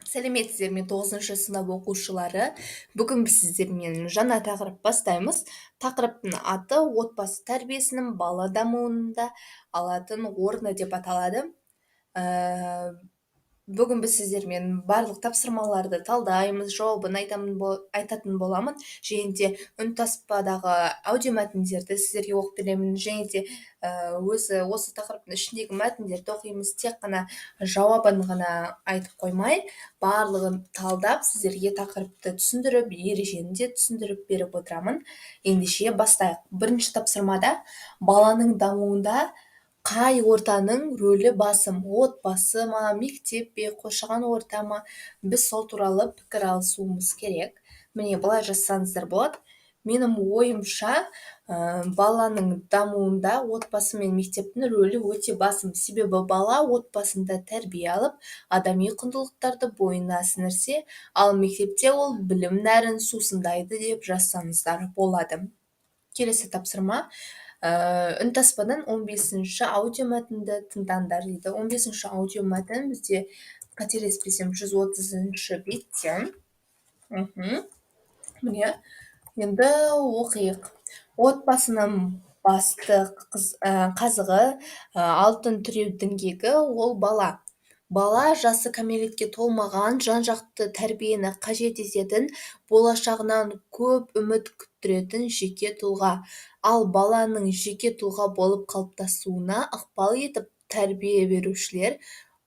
Сәлеметсіздер ме 9-шы сынып оқушылары. Бүгін біз сіздермен жаңа тақырып бастаймыз. Тақырыптың аты отбасы тәрбиесінің бала дамуында алатын орны деп аталады. Бүгін біз сіздермен барлық тапсырмаларды талдаймыз, жауабын айтатын боламын. Және де үнтаспадағы аудиомәтіндерді сіздерге оқып беремін. Және де осы тақырыптың ішіндегі мәтіндерді оқимыз. Тек қана жауабын ғана айтып қоймай, барлығын талдап, сіздерге тақырыпты түсіндіріп, ережені де түсіндіріп беріп отырамын. Ендеше бастайық. Бірінші тапсырмада баланың дамуында қай ортаның рөлі басым? Отбасы ма, мектеп пе, қоршаған орта ма? Біз сол туралы пікір алысуымыз керек. Міне, былай жазсаңыздар болады. Менің ойымша, баланың дамуында отбасы мен мектептің рөлі өте басым. Себебі бала отбасында тәрбие алып, адами құндылықтарды бойына сіңірсе, ал мектепте ол білім нәрін сусындайды деп жазсаңыздар болады. Келесі тапсырма. Үнтаспадан 15-ші аудиомәтінді тыңдаңдар дейді. 15-ші аудиомәтін бізде қателеспесем 130-ші бетте. Міне, енді оқиық. Отбасының басты қазығы, алтын тіреу діңгегі ол бала. Бала жасы кәмелетке толмаған, жан-жақты тәрбиені қажет ететін, болашағынан көп үміт күттіретін жеке тұлға. Ал баланың жеке тұлға болып қалыптасуына ықпал етіп тәрбие берушілер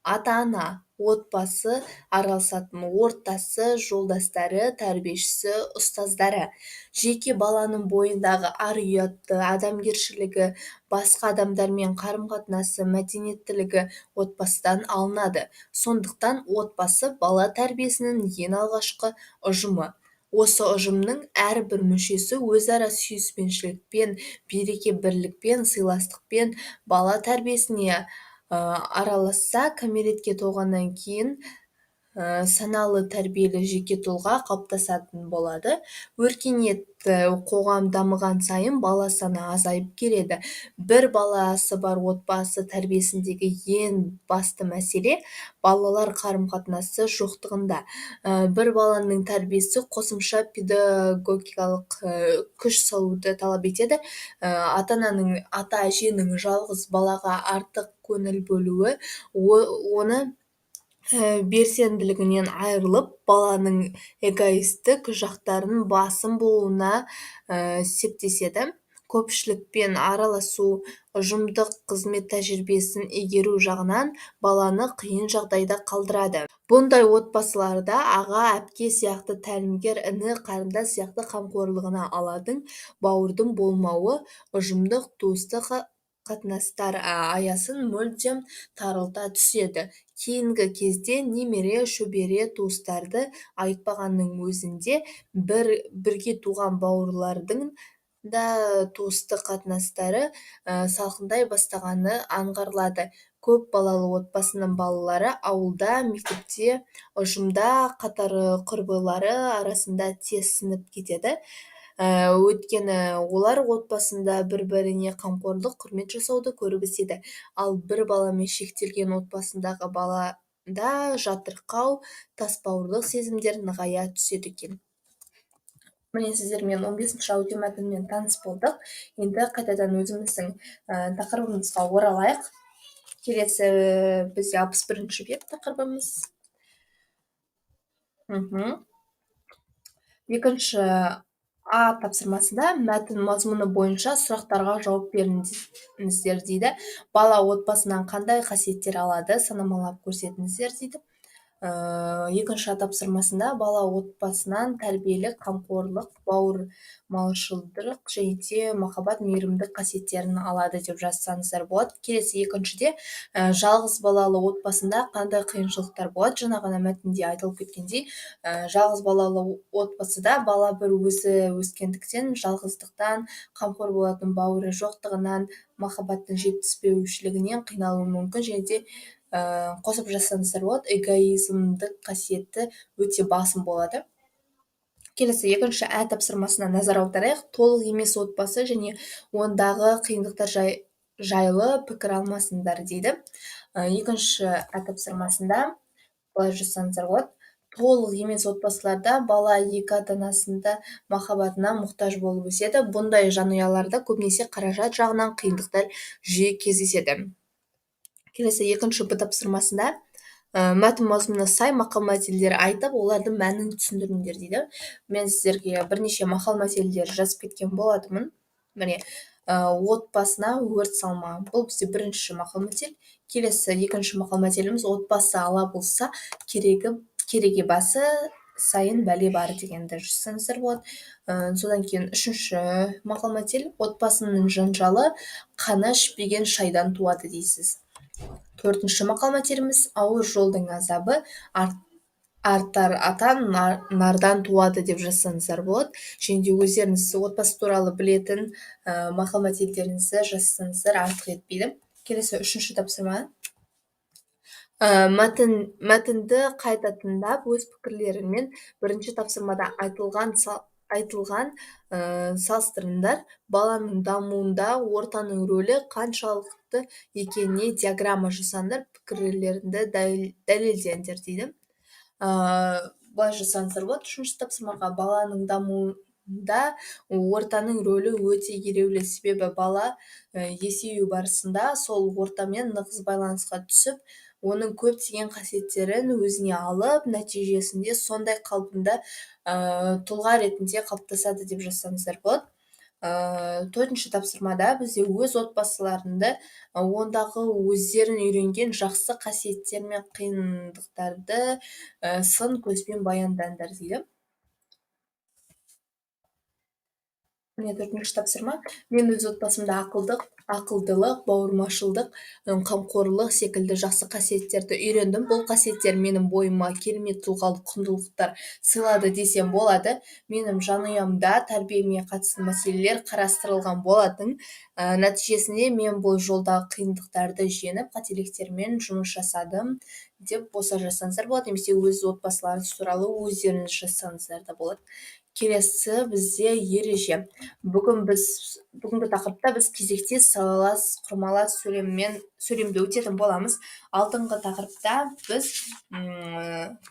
ата-ана, отбасы, араласатын ортасы, жолдастары, тәрбиешісі, ұстаздары. Жеке баланың бойындағы ар-ұяты, адамгершілігі, басқа адамдармен қарым-қатынасы, мәдениеттілігі отбасыдан алынады. Сондықтан отбасы бала тәрбиесінің ең алғашқы ұжымы. Осы ұжымның әрбір мүшесі өзара сүйіспеншілікпен, береке-бірлікпен, сыйластықпен бала тәрбиесіне араласса, кәмелетке толғаннан кейін саналы тәрбиелі жеке тұлға қалыптасатын болады. Өркениетті қоғам дамыған сайын бала саны азайып келеді. Бір баласы бар отбасы тәрбиесіндегі ең басты мәселе балалар қарым-қатынасы жоқтығында. Бір баланың тәрбиесі қосымша педагогикалық күш салуды талап етеді. Ата-ананың, ата-әженің жалғыз балаға артық көңіл бөлуі оны белсенділігінен айырылып, баланың эгоистік жақтарын басым болуына септеседі. Көпшілікпен араласу, ұжымдық қызмет тәжірибесін игеру жағынан баланы қиын жағдайда қалдырады. Бұндай отбасыларда аға, әпке сияқты, тәлімгер, іні, қарындас сияқты қамқорлығына алатын бауырдың болмауы ұжымдық туыстық қатынастар аясын мүлдем тарылта түседі. Кейінгі кезде немере, шөбере туыстарды айтпағанның өзінде бірге туған бауырлардың да туыстық қатынастары салқындай бастағаны аңғарылады. Көп балалы отбасының балалары ауылда, мектепте, ұжымда қатары құрбылары арасында тез сіңіп кетеді. Өйткені олар отбасында бір-біріне қамқорлық, құрмет жасауды көріп өседі. Ал бір баламен шектелген отбасындағы балада жатырқау, тасбауырлық сезімдер нығая түседі екен. Міне, сіздермен 15-ші аудиомәтінмен таныс болдық. Енді қайтадан өзіміздің тақырыбымызға оралайық. Келесі бізде 61-ші бет тақырыбымыз. Екінші А тапсырмасында мәтін мазмұны бойынша сұрақтарға жауап беріңіздер дейді. Бала отбасынан қандай қасиеттер алады, санамалап көрсетіңіздер дейді. Екінші тапсырмасында бала отбасынан тәрбиелік, қамқорлық, бауырмалшылдық және де махаббат, мейірімдік қасиеттерін алады деп жазсаңыздар болады. Келесі екіншіде жалғыз балалы отбасында қандай қиыншылықтар болады? Жаңа ғана мәтінде айтылып кеткендей, жалғыз балалы отбасыда бала бір өзі өскендіктен, жалғыздықтан, қамқор болатын бауыры жоқтығынан, махаббаттың жетіспеушілігінен қиналуы мүмкін. Және де қосып жазсаңыздар болады, эгоизмдік қасиеті өте басым болады. Келесі екінші Ә тапсырмасына назар аударайық. Толық емес отбасы және ондағы қиындықтар жайлы пікір алмасыңдар дейді. Екінші Ә тапсырмасында былай жазсаңыздар болады. толық емес отбасыларда бала екі ата-анасында махаббатына мұқтаж болып өседі. Бұндай жанұяларда көбінесе қаражат жағынан қиындықтар жиі кездеседі. Келесі екінші Б тапсырмасында мәтін мазмұнына сай мақал-мәтелдер айтып, олардың мәнін түсіндіріңдер дейді. Мен сіздерге бірнеше мақал-мәтелдер жазып кеткен болатынмын. Міне, отбасына өрт салма. Бұл бізде бірінші мақал-мәтел. Келесі екінші мақал-мәтеліміз отбасы ала болса, кереге басы сайын бәле бар дегенді жазсаңыздар болады. Содан кейін үшінші мақал-мәтел отбасының жанжалы қаны ішпеген шайдан туады дейсіз. Төртінші мақал-мәтеліміз ауыр жолдың азабы артар атан нардан туады деп жазсаңыздар болады. Және де өздеріңіз отбасы туралы білетін мақал-мәтелдеріңізді жазсаңыздар артық етпейді. Келесі үшінші тапсырма. Мәтінді қайта тыңдап, өз пікірлерімен бірінші тапсырмада айтылған салыстырыңдар. Баланың дамуында ортаның рөлі қаншалықты екеніне диаграмма жасаңдар, пікірлеріңді дәлелдеңдер дейді. Былай жасаңыздар болады. Үшінші тапсырмаға баланың дамуында ортаның рөлі өте елеулі, себебі бала есею барысында сол ортамен нығыз байланысқа түсіп, оның көптеген қасиеттерін өзіне алып, нәтижесінде сондай қалпында тұлға ретінде қалыптасады деп жазсаңыздар болады. Төртінші тапсырмада бізде өз отбасыларында ондағы өздерін үйренген жақсы қасиеттер мен қиындықтарды сын көзбен баяндаңдар дейді. Міне төртінші тапсырма. Мен өз отбасымда ақылдылық, бауырмашылдық, қамқорлық секілді жақсы қасиеттерді үйрендім. Бұл қасиеттер менің бойыма керемет тұлғалық құндылықтар сыйлады десем болады. Менің жанұямда тәрбиеме қатысты мәселелер қарастырылған болатын. Нәтижесінде мен бұл жолда қиындықтарды жеңіп, қателіктермен жұмыс жасадым деп болса жазсаңыздар болады. Немесе өз отбасыларыңыз туралы өздеріңіз жазсаңыздар да болады. Келесі бізде ереже. Бүгінгі тақырыпта біз кезекте салалас, құрмалас сөйлемді өтетін боламыз. Алдыңғы тақырыпта біз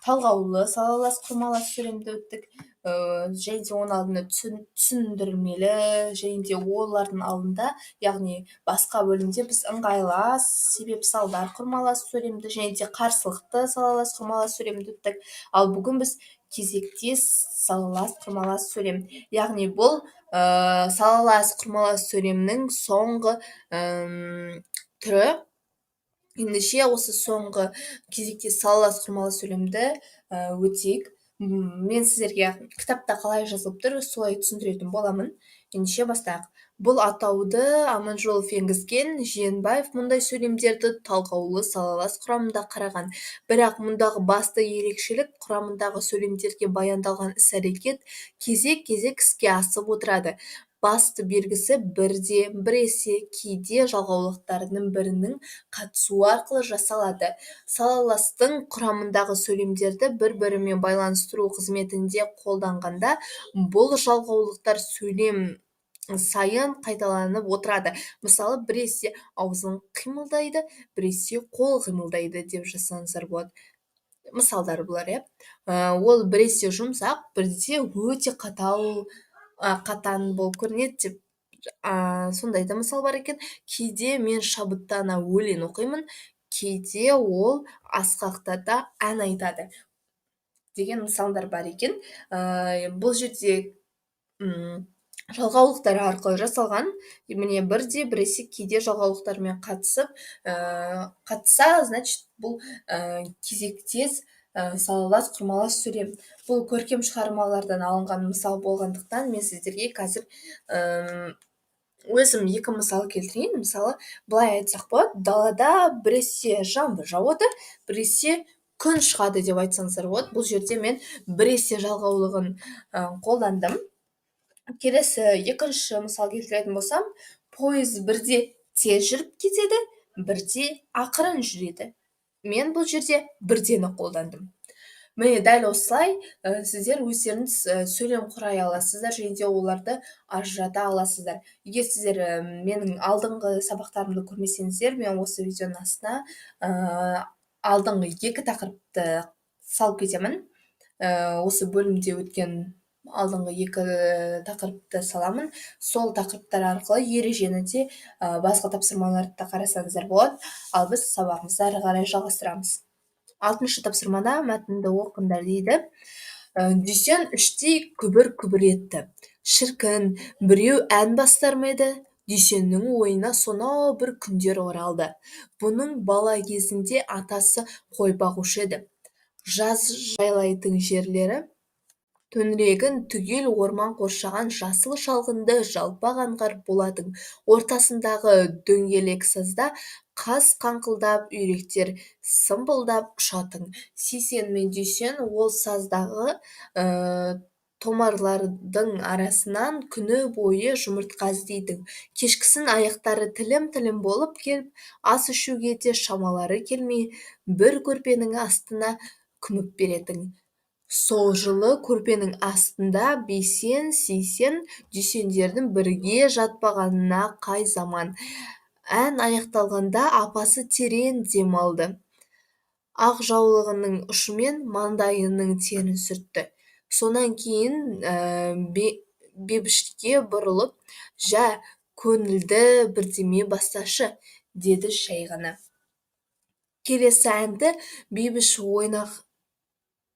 талғаулы, салалас, құрмалас сөйлемді өттік. Және де оның алдында түсіндірмелі, және де олардың алдында, яғни басқа бөлімде біз ыңғайлас, себеп салдар, құрмалас сөйлемді, және де қарсылықты салалас, құрмалас сөйлемді өттік. Ал бүгін біз кезектес салалас, құрмалас сөйлем. Яғни бұл салалас, құрмалас сөйлемнің соңғы түрі. Ендеше осы соңғы кезектес салалас, құрмалас сөйлемді өтейік. Мен сіздерге кітапта қалай жазылып тұр, солай түсіндіретін боламын. Ендеше бастайық. Бұл атауды Аманжолов енгізген. Жиенбаев мұндай сөйлемдерді талғаулы салалас құрамында қараған. Бірақ мұндағы басты ерекшелік құрамындағы сөйлемдерге баяндалған іс-әрекет кезек-кезек іске асып отырады. Басты белгісі біресе кейде жалғаулықтарының бірінің қатысуы арқылы жасалады. Салаластың құрамындағы сөйлемдерді бір-бірімен байланыстыру қызметінде қолданғанда, бұл жалғаулықтар сөйлем сайын қайталанып отырады. Мысалы, біресе аузын қимылдайды, біресе қол қимылдайды деп жазсаңыздар болады. Мысалдар бұлар, ол біресе жұмсақ, біресе өте қатан болып көрінеді деп сондай да мысал бар екен. Кейде мен шабыттана өлең оқимын, кейде ол асқақтата ән айтады деген мысалдар бар екен. Бұл жерде жалғаулықтар арқылы жасалған. Міне біресе кейде жалғаулықтармен қатыса, значит, бұл кезектес салалас, құрмалас сөйлем. Бұл көркем шығармалардан алынған мысал болғандықтан мен сіздерге қазір өзім екі мысал келтірейін. Мысалы, былай айтсақ болады, далада біресе жаңбыр жауады, біресе күн шығады деп айтсаңыздар болады. Бұл жерде мен біресе жалғаулығын қолдандым. Келесі екінші мысал келтіретін болсам, пойыз бірде тез жүріп кетеді, бірде ақырын жүреді. Мен бұл жерде бірдені қолдандым. Міне дәл осылай сіздер өздеріңіз сөйлем құрай аласыздар, және де оларды ажырата аласыздар. Егер сіздер менің алдыңғы сабақтарымды көрмесеңіздер, мен осы видеоның астына алдыңғы екі тақырыпты салып кетемін. осы бөлімде өткен алдыңғы екі тақырыпты саламын. Сол тақырыптар арқылы ережені де басқа тапсырмаларды да қарасаңыздар болады. Ал біз сабағымызды әрі қарай жалғастырамыз. 6-шы тапсырмада мәтінді оқыңдар дейді. Дүйсен іштей күбір-күбір етті. Шіркін, біреу ән бастар ма еді? Дүйсеннің ойына сонау бір күндер оралды. Бұның бала кезінде атасы қой бағушы еді. Жаз жайлайтын жерлері төңірегін түгел орман қоршаған жасыл шалғынды жалпақ аңғар болатын. Ортасындағы дөңгелек сазда қаз қаңқылдап, үйректер сымпылдап ұшатын. Сейсен мен Дүйсен ол саздағы томарлардың арасынан күні бойы жұмыртқа іздейді. Кешкісін аяқтары тілім-тілім болып келіп, ас ішуге де шамалары келмей, бір көрпенің астына күміп беретін. Сол жылы көрпенің астында Бейсен, Сейсен, Дүйсендердің бірге жатпағанына қай заман. Ән аяқталғанда апасы терең дем алды. Ақ жаулығының ұшымен маңдайының терін сүртті. Сонан кейін Бебішке бұрылып, «Жә, көңілді бірдеме басташы», деді жай ғана. Келесі әнді Бебіш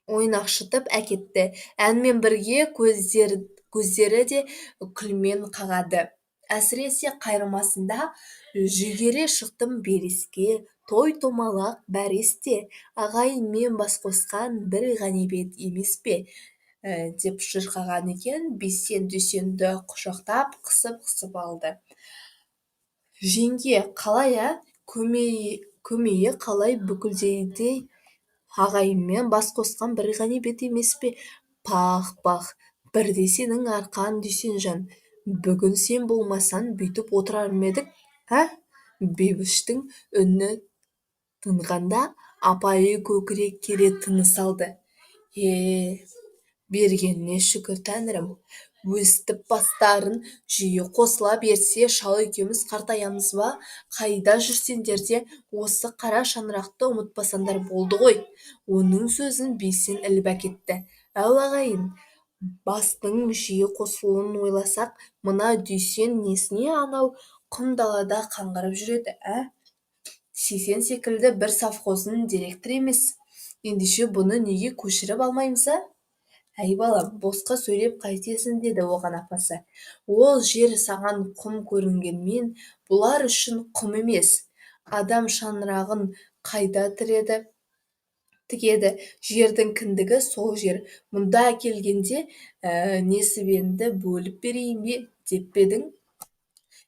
ойнақшытып әкетті. Әнмен бірге көздері де күлмен қағады. Әсіресе қайырмасында «Жүгере шықтым белеске, той-томалақ бәрі есте, ағайынмен бас қосқан бір ғанибет емес пе?» деп шырқаған екен. Бейсен Дүйсенді құшақтап, қысып алды. «Жеңге, қалай, көмейі қалай бүкілдейдей, ағайынмен бас қосқан бір ғанибет емес пе?» Пах, бірде сенің арқан, Дүйсенжан. Бүгін сен болмасаң, бүйтіп отырар ма едік, Бебіштің үні тынғанда апайы көкірек кере тыныс алды. Бергеніне шүкір Тәңірім. Өстіп бастарын жиі қосыла берсе, шал екеуміз қартаямыз ба? Қайда жүрсеңдер де осы қара шаңырақты ұмытпасаңдар болды ғой. Оның сөзін Бейсен іліп әкетті. Әу ағайын, бастың жиі қосылуын ойласақ, мына Дүйсен несіне анау құм далада қаңғырып жүреді, Сейсен секілді бір совхоздың директоры емес. Ендеше бұны неге көшіріп алмаймыз, Әй балам, босқа сөйлеп қайтесің, деді оған апасы. Ол жер саған құм көрінгенмен, бұлар үшін құм емес. Адам шаңырағын қайда тігеді? Жердің кіндігі сол жер. Мұнда келгенде несібемді бөліп берейін бе деп пе едің?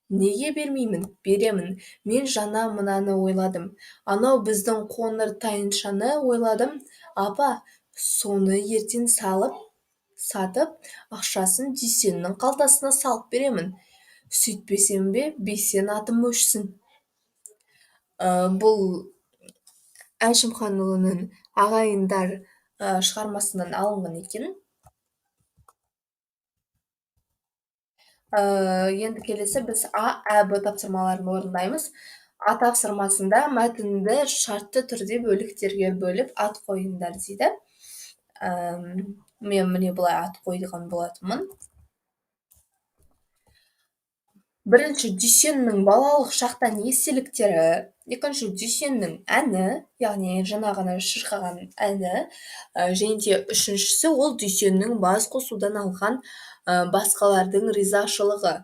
Неге бермеймін? Беремін. Мен жаңа мынаны ойладым. Анау біздің қоңыр тайыншаны ойладым. Апа, соны ертең сатып, ақшасын Дүйсеннің қалтасына салып беремін. Сөйтпесем бе, Бейсен атым өшсін. Бұл Әшімханұлының ағайындар шығармасынан алынған екен. Енді келесі біз А, Ә, Б тапсырмаларын орындаймыз. А тапсырмасында мәтінді шартты түрде бөліктерге бөліп ат қойыңдар дейді. Мен міне бұлай ат қойған болатынмын. Бірінші, Дүйсеннің балалық шақтан естеліктері. Екінші, Дүйсеннің әні, яғни жаңа ғана шырқаған әні. Және де үшіншісі, ол Дүйсеннің бас қосудан алған басқалардың ризашылығы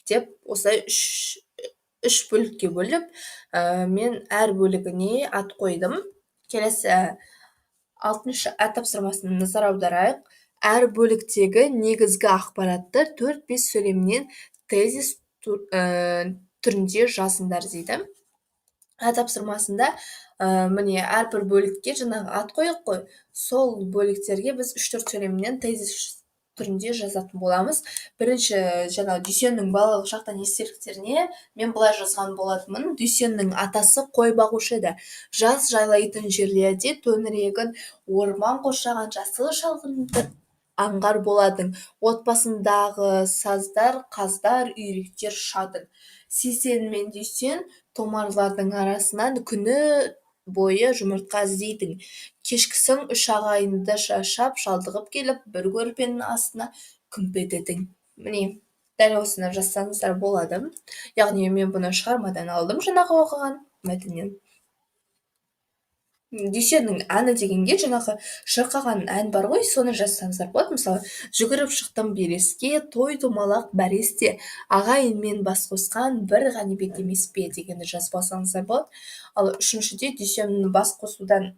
деп осылай үш бөлікке бөліп, мен әр бөлігіне ат қойдым. Келесі 6-шы Ә тапсырмасына назар аударайық. Әр бөліктегі негізгі ақпаратты 4-5 сөйлемнен тезис түрінде жазыңдар дейді. Ә тапсырмасында міне әрбір бөлікке жаңағы ат қойық қой. Сол бөліктерге біз 3-4 сөйлемнен тезис түрінде жазатын боламыз. Бірінші, жаңа Дүйсеннің балалық шақтан естеліктеріне мен былай жазған болатынмын. Дүйсеннің атасы қой бағушы еді. Жаз жайлайтын жерлерде төңірегін орман қоршаған жасыл шалғынды аңғар болатын. Отбасындағы саздар, қаздар, үйректер ұшатын. Сейсен мен Дүйсен томарлардың арасынан күні бойы жұмыртқа іздейдің. Кешкісін үш ағайынды шаршап шалдығып келіп, бір көрпенің астына күмп етедің. Міне, дәл осыны жазсаңыздар болады. Яғни мен бұны шығармадан алдым, жаңағы оқыған мәтіннен. дүйсеннің әні дегенге жаңағы шырқаған ән бар ғой, соны жазсаңыздар болады. Мысалы, жүгіріп шықтым белеске, той домалақ бәресте, ағайынмен бас қосқан бір ғанибет емес пе дегенді жазып алсаңыздар болады. Ал үшіншіде дүйсеннің бас қосудан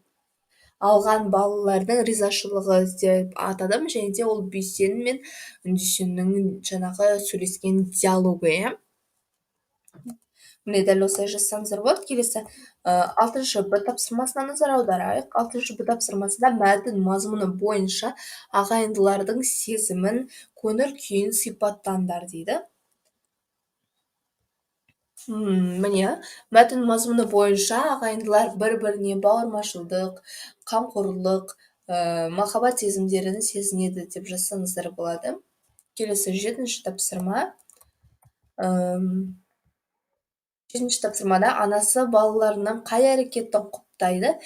алған балалардың ризашылығы деп атадым, және де ол Бүйсен мен Дүйсеннің жаңағы сөйлескен диалогы, иә. Міне дәл осылай жазсаңыздар болады. Келесі 6-шы Б тапсырмасына назар аударайық. 6-шы Б тапсырмасында мәтін мазмұны бойынша ағайындылардың сезімін, көңіл күйін сипаттаңдар дейді. Міне, мәтін мазмұны бойынша ағайындылар бір-біріне бауырмашылдық, қамқорлық, махаббат сезімдерін сезінеді деп жазсаңыздар болады. Келесі 7-ші тапсырма. 7-ші тапсырмада анасы балаларының қай әрекетін құптайды,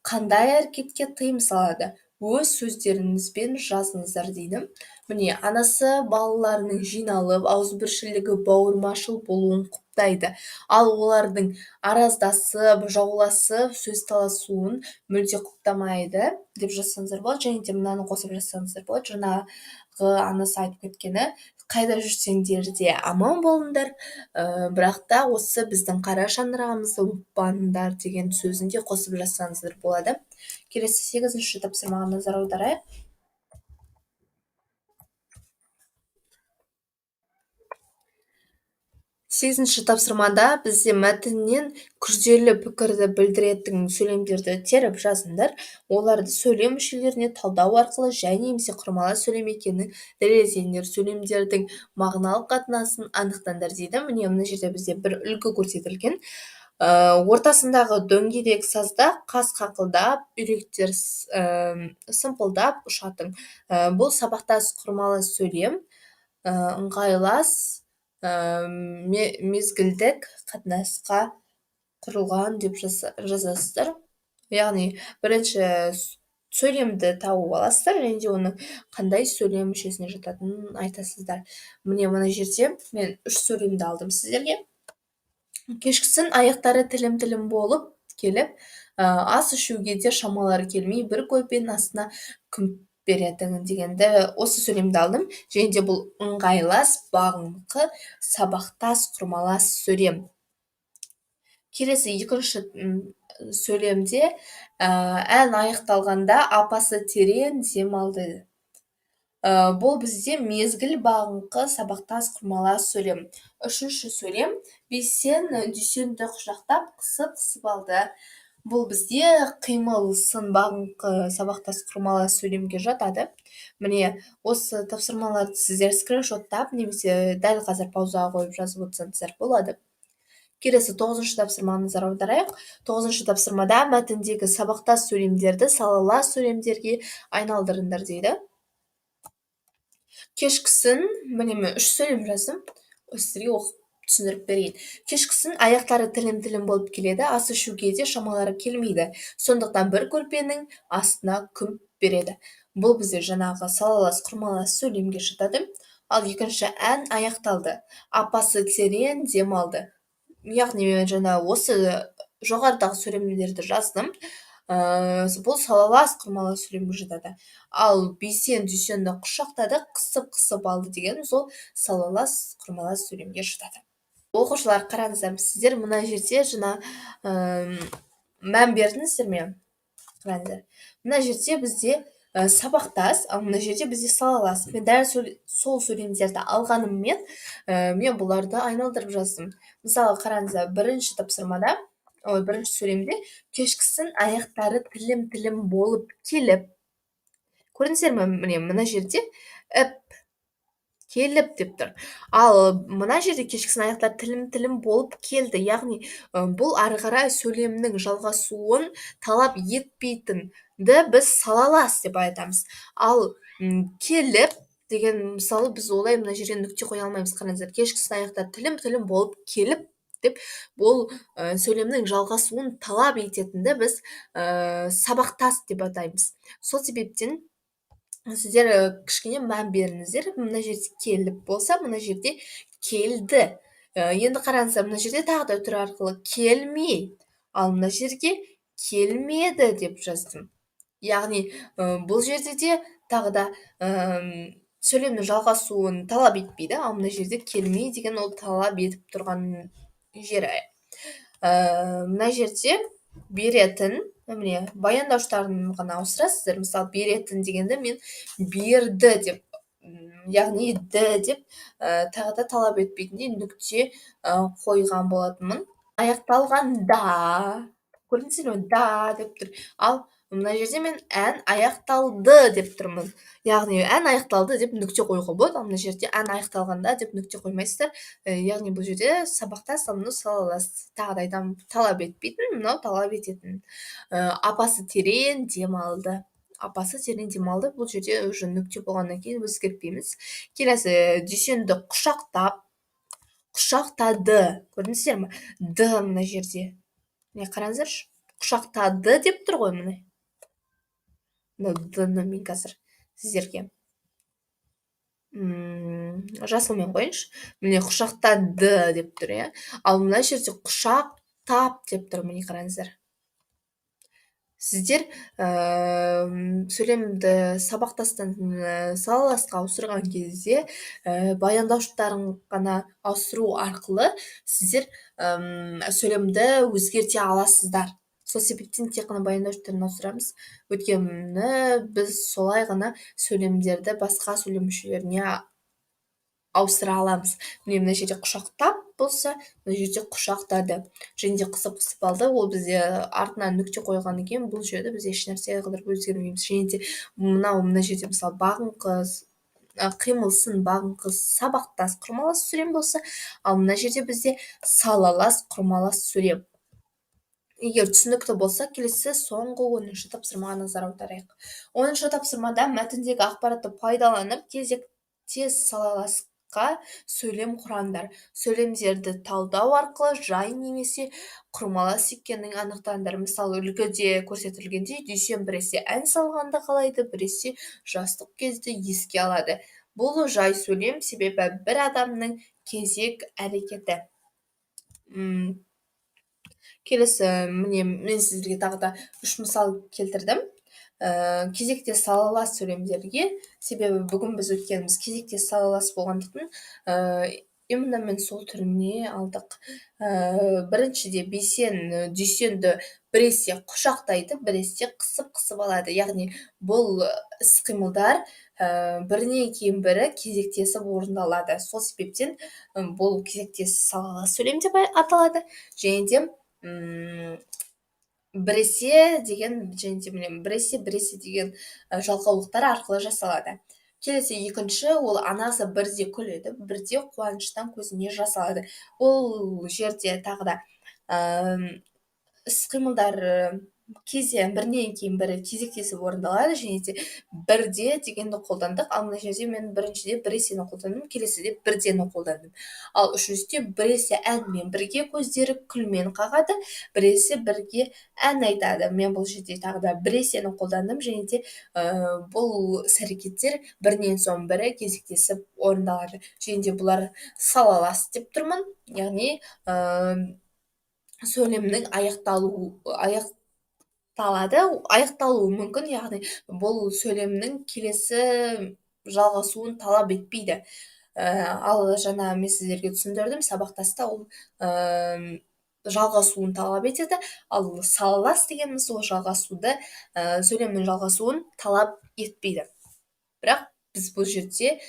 қандай әрекетке тыйым салады, өз сөздеріңізбен жазыңыздар дейді. Міне, анасы балаларының жиналып, ауызбіршілігі бауырмашыл болуын құптайды, ал олардың араздасып, жауласып, сөз таласуын мүлде құптамайды деп жазсаңыздар болады. Және де мынаны қосып жазсаңыздар болады. Жаңағы анасы айтып кеткені, қайда жүрсеңдер де аман болыңдар, бірақ та осы біздің қара шаңырағымызды ұмытпаңдар деген сөзін де қосып жазсаңыздар болады. Келесі 8-ші тапсырмаға назар аударайық. 8-ші тапсырмада бізде мәтіннен күрделі пікірді білдіретін сөйлемдерді теріп жазыңдар. Оларды сөйлем мүшелеріне талдау арқылы және немесе құрмалас сөйлем екенін дәлелдеңдер. Сөйлемдердің мағыналық қатынасын анықтаңдар дейді. Міне мына жерде бізде бір үлгі көрсетілген. Ортасындағы дөңгелек сазда қас қақылдап, үйректер сымпылдап ұшатын. Бұл сабақтас құрмалас сөйлем, ыңғайлас мезгілдік қатынасқа құрылған деп жазасыздар. Яғни бірінші сөйлемді тауып аласыздар, және де оның қандай сөйлем мүшесіне жататынын айтасыздар. Міне мына жерде мен 3 сөйлемді алдым сіздерге. Кешкісін аяқтары тілім-тілім болып келіп, ас ішуге де шамалары келмей, бір көрпенің астына күмп беретін дегенді осы сөйлемді алдым. Және де бұл ыңғайлас, бағыңқы, сабақтас, құрмалас сөйлем. Келесі 2-ші сөйлемде ән аяқталғанда апасы терең дем алды. Бұл бізде мезгіл, бағыңқы, сабақтас, құрмалас сөйлем. 3-ші сөйлем Бейсен Дүйсенді құшақтап қысып алды. Бұл бізде қимыл, сын, бағыңқы, сабақтас, құрмалас сөйлемге жатады. Міне осы тапсырмаларды сіздер скриншоттап немесе дәл қазір паузаға қойып жазып отырсаңыздар болады. Келесі 9-ші тапсырмаға назар аударайық. 9-ші тапсырмада мәтіндегі сабақтас сөйлемдерді салалас сөйлемдерге айналдырыңдар дейді. Кешкісін, міне мен 3 сөйлем жаздым, сіздерге оқып түсіндіріп берейін. Кешкісін аяқтары тілім-тілім болып келеді, ас ішуге де шамалары келмейді. Сондықтан бір көрпенің астына күмп береді. Бұл бізде жаңағы салалас, құрмалас сөйлемге жатады. Ал 2-ші ән аяқталды. Апасы терең дем алды. Яғни мен жаңа осы жоғарыдағы сөйлемдерді жаздым. Бұл салалас, құрмалас сөйлемге жатады. Ал Бейсен Дүйсенді құшақтады, қысып алды деген сол салалас, құрмалас сөйлемге жатады. Оқушылар, қараңыздар, сіздер мына жерде жаңа мән бердіңіздер ме? Қараңыздар. Мына жерде бізде сабақтас, ал мына жерде бізде салалас. Мен дәл сол сөйлемдерді алғаныммен мен бұларды айналдырып жаздым. Мысалы, қараңыздар, бірінші тапсырмада, бірінші сөйлемде кешкісін аяқтары тілім-тілім болып келіп. Көрдіңіздер ме? Міне мына жерде келіп деп тұр. Ал мына жерде кешкісін аяқтар тілім-тілім болып келді. Яғни бұл ары қарай сөйлемнің жалғасуын талап етпейтінді біз салалас деп айтамыз. Ал келіп деген, мысалы, біз олай мына жерде нүкте қоя алмаймыз. Қараңыздар, кешкісін аяқтар тілім-тілім болып келіп деп бұл сөйлемнің жалғасуын талап ететінді біз сабақтас деп атаймыз. Сол себептен сіздер кішкене мән беріңіздер. Мына жерде келіп болса, мына жерде келді. Енді қараңыздар, мына жерде тағы да үтір арқылы келмей, ал мына жерге келмеді деп жаздым. Яғни бұл жерде де тағы да сөйлемнің жалғасуын талап етпейді, ал мына жерде келмей деген ол талап етіп тұрған жері. Мына жерде беретін, міне баяндауыштарын ғана ауыстырасыздар. Мысалы, беретін дегенді мен берді деп, яғни ді деп тағы да талап етпейтіндей нүкте қойған болатынмын. Аяқталғанда, көрдіңіздер ме, да деп тұр. Ал мына жерде мен ән аяқталды деп тұрмын. Яғни ән аяқталды деп нүкте қоюға болады, ал мына жерде ән аяқталғанда деп нүкте қоймайсыздар. Яғни бұл жерде сабақтас, ал мынау салалас. Тағы да айтамын, талап етпейтін, мынау талап ететін. Апасы терең демалды. Апасы терең демалды. Бұл жерде уже нүкте болғаннан кейін өзгертпейміз. Келесі, Дүйсенді құшақтап, құшақтады. Көрдіңіздер ме? Д мына жерде. Міне қараңыздаршы. Құшақтады деп тұр ғой міне. Д-ны мен қазір сіздерге жасылмен қойыншы. Міне құшақтады деп тұр, иә. Ал мына жерде құшақтап деп тұр, міне қараңыздар. Сіздер сөйлемді сабақтастан салаласқа ауыстырған кезде баяндауыштарын ғана ауыстыру арқылы сіздер сөйлемді өзгерте аласыздар. Сол себептен тек қана баяндауыштарын ауыстырамыз. Өйткені біз солай ғана сөйлемдерді басқа сөйлем мүшелеріне ауыстыра аламыз. Мына жерде құшақтап болса, мына жерде құшақтады. Және де қысып алды. Ол бізде артынан нүкте қойғаннан кейін бұл жерде біз ешнәрсе қылдырып өзгермейміз. Және де мына жерде мысалы бағың қыз, қимылсын бағың қыз сабақтас құрмалас сөйлем болса, ал мына жерде бізде салалас құрмалас сөйлем. Егер түсінікті болса, келесі соңғы 10-шы тапсырмаға назар аударайық. 10-шы тапсырмада мәтіндегі ақпаратты пайдаланып кезектес салаласқа сөйлем құраңдар. Сөйлемдерді талдау арқылы жай немесе құрмалас екенін анықтаңдар. Мысалы, үлгіде көрсетілгендей, Дүйсен біресе ән салғанды қалайды, біресе жастық кезде еске алады. Бұл жай сөйлем, себебі бір адамның кезек әрекеті. Келесі, міне мен сіздерге тағы да 3 мысал келтірдім. Кезектес салалас сөйлемдерге, себебі бүгін біз өткеніміз кезектес салалас болғандықтан, именно мен сол түріне алдық. Біріншіде Бейсен Дүйсенді біресе құшақтайды, біресе қысып алады. Яғни бұл іс-қимылдар бірінен кейін бірі кезектесіп орындалады. Сол себептен бұл кезектес салалас сөйлем деп аталады. Және де біресе деген жалғаулықтар арқылы жасалады. Келесі екінші, ол анасы бірде күледі, бірде қуаныштан көзіне жас алады. Ол жерде тағы да іс-қимылдар бірінен кейін бірі кезектесіп орындалады, және де бірде дегенді қолдандық. Ал мына жерде мен біріншіде біресені қолдандым, келесіде бірдені қолдандым. Ал үшіншіде біресе әнмен бірге көздері күлмен қағады, біресе бірге ән айтады. Мен бұл жерде тағы да біресені қолдандым, және де бұл іс-әрекеттер бірінен соң бірі кезектесіп орындалады. Және де бұлар салалас деп тұрмын, яғни сөйлемнің аяқталуы мүмкін, яғни бұл сөйлемнің келесі жалғасуын талап етпейді. Ал жаңа мен сіздерге түсіндірдім, сабақтаста ол жалғасуын талап етеді, ал салалас дегеніміз ол жалғасуды, сөйлемнің жалғасуын талап етпейді. Бірақ біз бұл жерде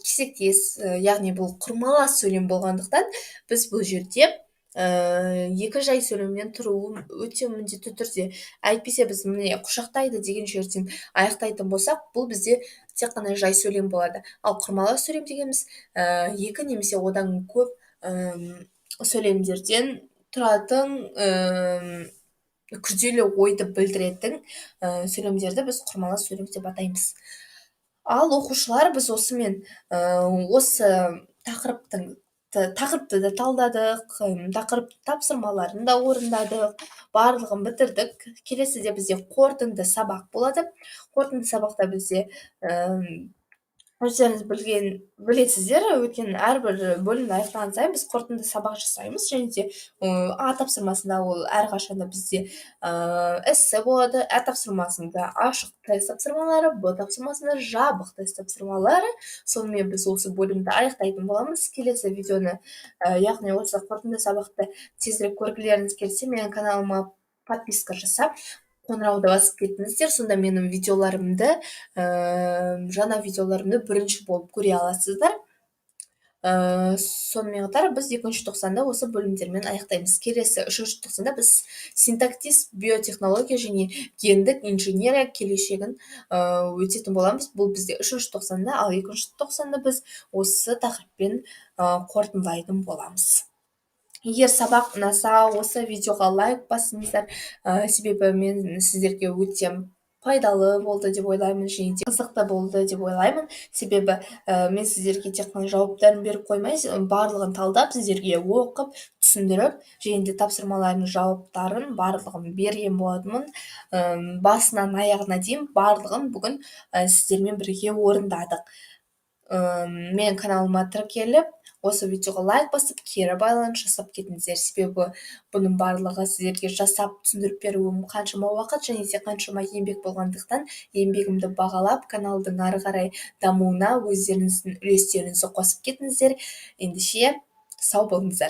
кезектес, яғни бұл құрмалас сөйлем болғандықтан, біз бұл жерде екі жай сөйлемнен тұруы өте міндетті түрде. Әйтпесе біз міне құшақтайды деген жерден аяқтайтын болсақ, бұл бізде тек қана жай сөйлем болады. Ал құрмалас сөйлем дегеніміз екі немесе одан көп сөйлемдерден тұратын күрделі ойды білдіретін сөйлемдерді біз құрмалас сөйлем деп атаймыз. Ал оқушылар, біз осымен осы тақырыптың тақырыпты да талдадық, тақырып тапсырмаларын да орындадық, барлығын бітірдік. Келесіде бізде қорытынды сабақ болады. Қорытынды сабақта бізде өздеріңіз білесіздер, өйткені әрбір бөлімді аяқтаған сайын біз қорытынды сабақ жасаймыз, және де А тапсырмасында ол әрқашанда бізде эссе болады, Ә тапсырмасында ашық тест тапсырмалары, Б тапсырмасында жабық тест тапсырмалары. Сонымен біз осы бөлімді аяқтайтын боламыз. Келесі видеоны, яғни осы қорытынды сабақты тезірек көргілеріңіз келсе, менің каналыма подписка жасап, қоңырауды басып кетіңіздер, сонда менің видеоларымды, жаңа видеоларымды бірінші болып көре аласыздар. Сонымен қатар біз 2-ші тоқсанда осы бөлімдермен аяқтаймыз. Келесі 3-ші тоқсанда біз синтаксис, биотехнология және гендік инженерия келешегін өтетін боламыз. Бұл бізде 3-ші тоқсанда, ал 2-ші тоқсанда біз осы тақырыппен қорытындылайтын боламыз. Егер сабақ ұнаса, осы видеоға лайк басыңыздар, себебі мен сіздерге өте пайдалы болды деп ойлаймын, және де қызықты болды деп ойлаймын. Себебі мен сіздерге тек қана жауаптарын беріп қоймай, барлығын талдап, сіздерге оқып, түсіндіріп, және де тапсырмалардың жауаптарын барлығын берген болатынмын. Басынан аяғына дейін барлығын бүгін сіздермен бірге орындадық. Мен каналыма тіркеліп, осы видеоға лайк басып, кері байланыс жасап кетіңіздер, себебі бұның барлығы сіздерге жасап түсіндіріп беруім қаншама уақыт және де қаншама еңбек болғандықтан, еңбегімді бағалап, каналдың ары қарай дамуына өздеріңіздің үлестеріңізді қосып кетіңіздер. Ендеше сау болыңыздар.